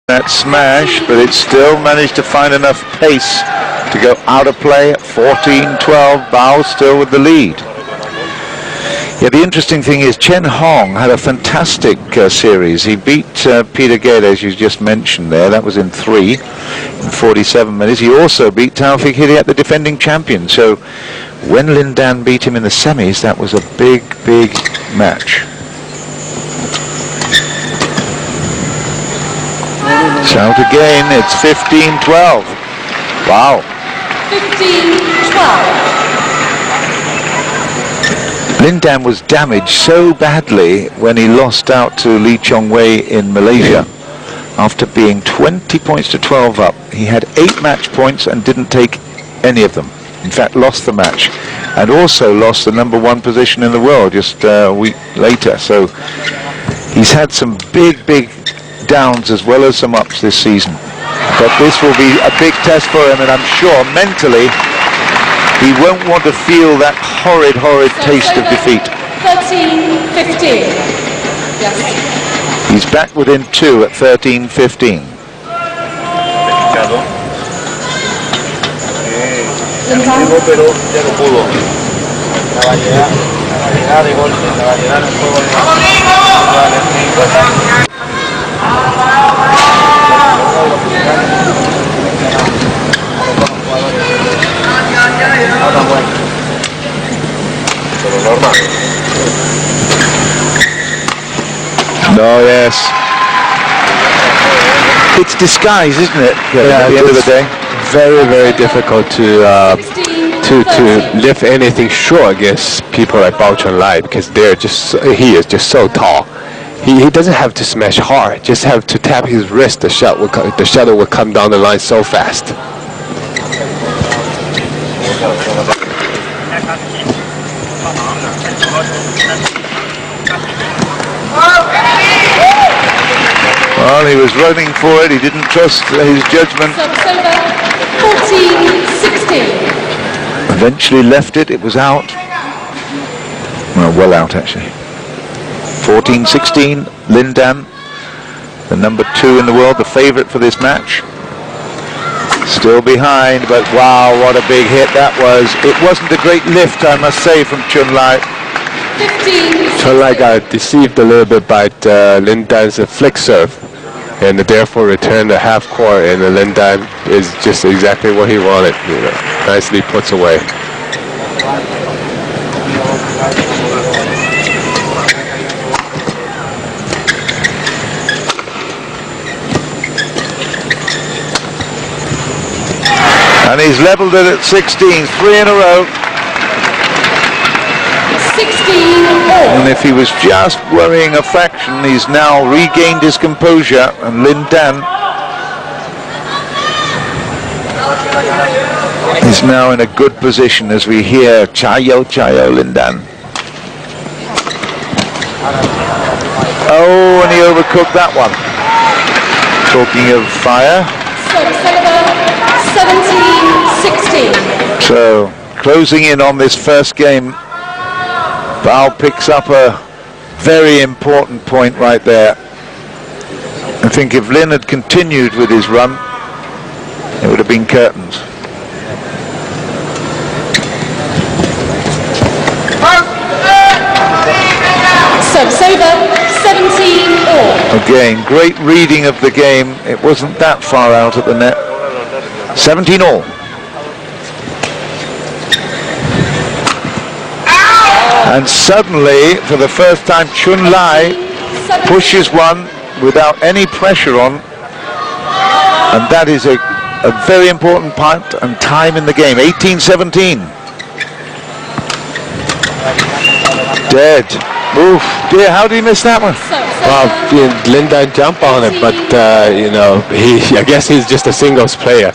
that smash, but it still managed to find enough pace to go out of play. 14-12, Bao still with the lead. Yeah, the interesting thing is Chen Hong had a fantastic series. He beat Peter Gade, as you just mentioned there. That was in 47 minutes. He also beat Taufik Hidayat, the defending champion. So when Lin Dan beat him in the semis, that was a big, big match. It's out again. It's 15-12. Wow. 15-12. Lin Dan was damaged so badly when he lost out to Lee Chong Wei in Malaysia. After being 20 points to 12 up, he had 8 match points and didn't take any of them. In fact, lost the match, and also lost the #1 position in the world just a week later. So he's had some big, big downs as well as some ups this season. But this will be a big test for him, and I'm sure mentally he won't want to feel that horrid, horrid taste of defeat. 13-15. Yes. He's back within 2 at 13-15. No, yes. It's disguise, isn't it? Yeah, at the end of the day. Very, very difficult to lift anything short against people like Bao Chunlai, because he is just so tall. He doesn't have to smash hard, just have to tap his wrist. The shuttle will come down the line so fast. Well, he was running for it. He didn't trust his judgment. 14-16. Eventually left it. It was out. Well out, actually. 14-16. Lin Dan, the #2 in the world, the favorite for this match. Still behind, but wow, what a big hit that was. It wasn't a great lift, I must say, from Chunlai. 15. Chunlai got deceived a little bit by Lin Dan's flick serve, and therefore returned the half court, and Lin Dan is just exactly what he wanted. Nicely puts away. And he's leveled it at 16, 3 in a row. 16-all. And if he was just worrying a fraction, he's now regained his composure, and Lin Dan is now in a good position as we hear Chayo, Chayo, Lin Dan. Oh, and he overcooked that one. Talking of fire. 17-16. So, closing in on this first game, Bao picks up a very important point right there. I think if Lin had continued with his run, it would have been curtains. Service over, 17-all. Again, great reading of the game. It wasn't that far out at the net. 17-all. And suddenly, for the first time, Chunlai pushes one without any pressure on. And that is a very important part and time in the game. 18-17. Dead. Oof, dear, how did he miss that one? Well, Lin Dan jumped on it, but I guess he's just a singles player.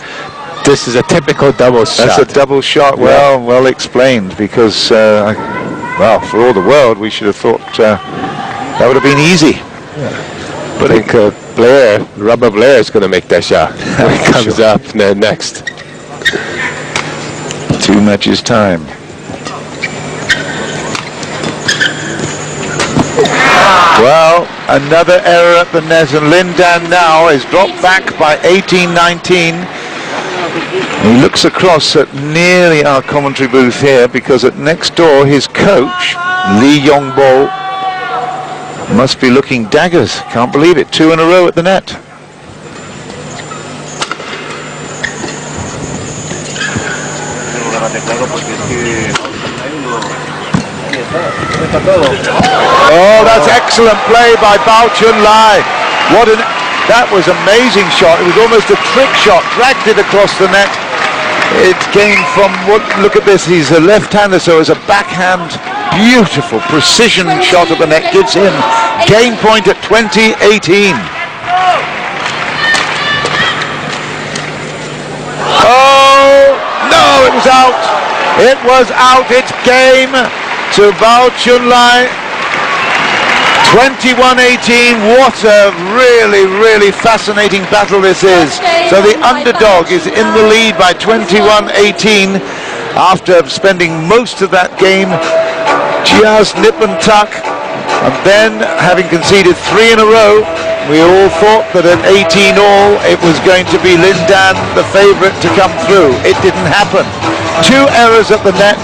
This is a typical double shot. That's a double shot. Well explained, because well, for all the world, we should have thought that would have been easy. Yeah. But I think Rubber Blair is going to make that shot when it comes up next. 2 matches time. Well, another error at the net, and Lin Dan now is dropped back by 18-19. He looks across at nearly our commentary booth here, because at next door his coach, Lee Yongbo, must be looking daggers. Can't believe it. 2 in a row at the net. Oh, that's excellent play by Bao Chun Lai. That was amazing shot. It was almost a trick shot. Dragged it across the net. It came from, look at this, he's a left-hander, so it's a backhand, beautiful precision shot at the net. Gives him game point at 20-18. Oh, no, it was out. It was out. It's game to Bao Chun Lai. 21-18. What a really, really fascinating battle this is. So the underdog is in the lead by 21-18 after spending most of that game just nip and tuck, and then having conceded 3 in a row. We all thought that at 18 all it was going to be Lin Dan, the favourite, to come through. It didn't happen. 2 errors at the net,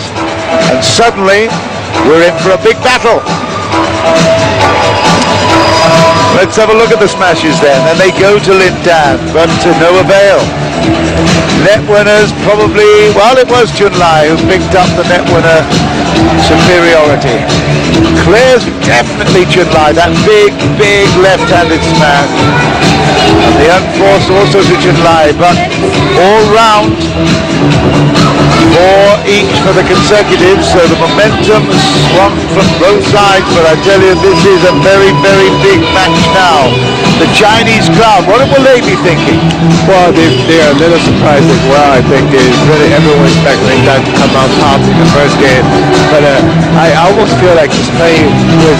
and suddenly we're in for a big battle. Let's have a look at the smashes then, and they go to Lin Dan, but to no avail. Net winners probably, well, it was Chun Lai who picked up the net winner superiority. Clears definitely Chun Lai, that big, big left-handed smash. And the unforced also to Chun Lai, but all round, 4 each for the consecutives, so the momentum swung from both sides, but I tell you, this is a very, very big match now. The Chinese crowd, what will they be thinking? Well, they are a little surprised as well. I think really everyone expects Lin Dan to come out top in the first game, but I almost feel like he's playing with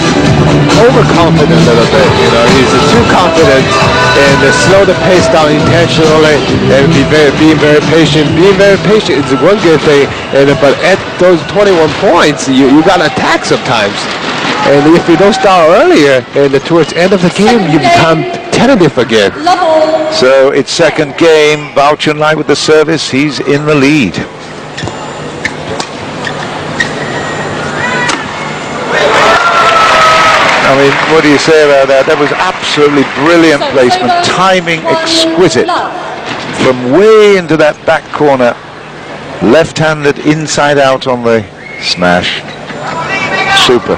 overconfident a little bit. You know, he's too confident and slow the pace down intentionally and being very patient. Being very patient is one good thing, but at those 21 points, you got to attack sometimes. And if you don't start earlier, and towards the end of the game, you become tentative again. So it's second game. Bao Chun Lai with the service. He's in the lead. I mean, what do you say about that? That was absolutely brilliant placement. Timing exquisite. From way into that back corner. Left-handed inside out on the smash. Super.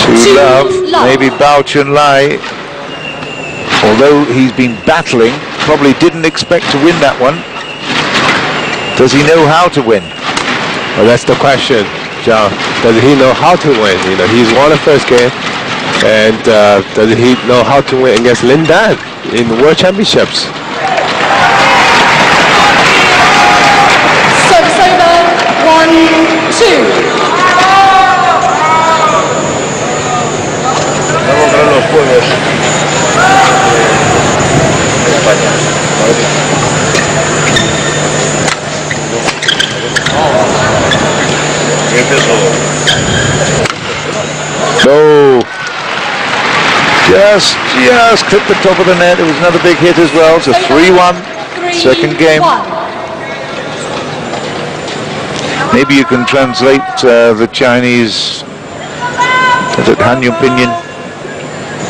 To love, maybe Bao Chun Lai, although he's been battling, probably didn't expect to win that one. Does he know how to win? Well, that's the question, John. Does he know how to win? You know, he's won the first game, and does he know how to win against Lin Dan in the World Championships? Service over, 1-2. No. Just clipped the top of the net. It was another big hit as well. So 3-1, second game. Maybe you can translate the Chinese, is it Hanyun Pinyin?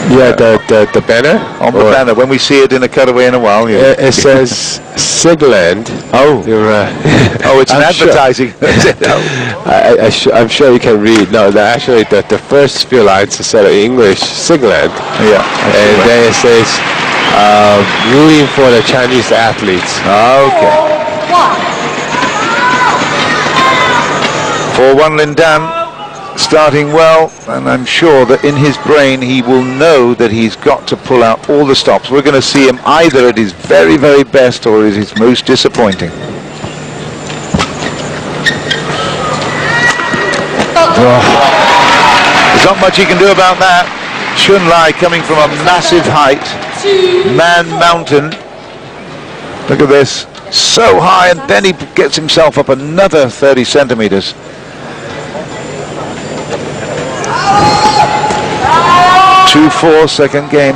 Yeah, the banner? On the banner, when we see it in a cutaway in a while. Yeah. It says Sigland. Oh. You're oh, it's an advertising. Sure. I'm sure you can read. No, actually the first few lines are said in English, Sigland. Yeah. And then it says, rooting for the Chinese athletes. Okay. 4-1 Lin Dan. Starting well, and I'm sure that in his brain he will know that he's got to pull out all the stops. We're going to see him either at his very, very best or at his most disappointing. There's not much he can do about that. Chun Lai coming from a massive height, man mountain. Look at this. so high, and then he gets himself up another 30 centimeters. Two 4 second game.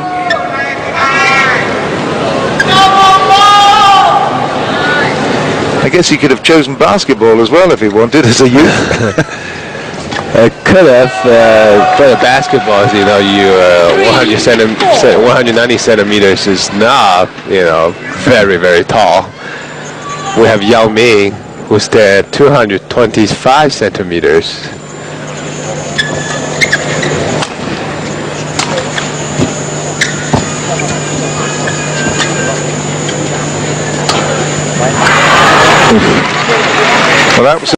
I guess he could have chosen basketball as well if he wanted as a youth. Could have, but the basketball, you know, 190 centimeters is not, you know, very, very tall. We have Yao Ming, who's there at 225 centimeters. Well, that was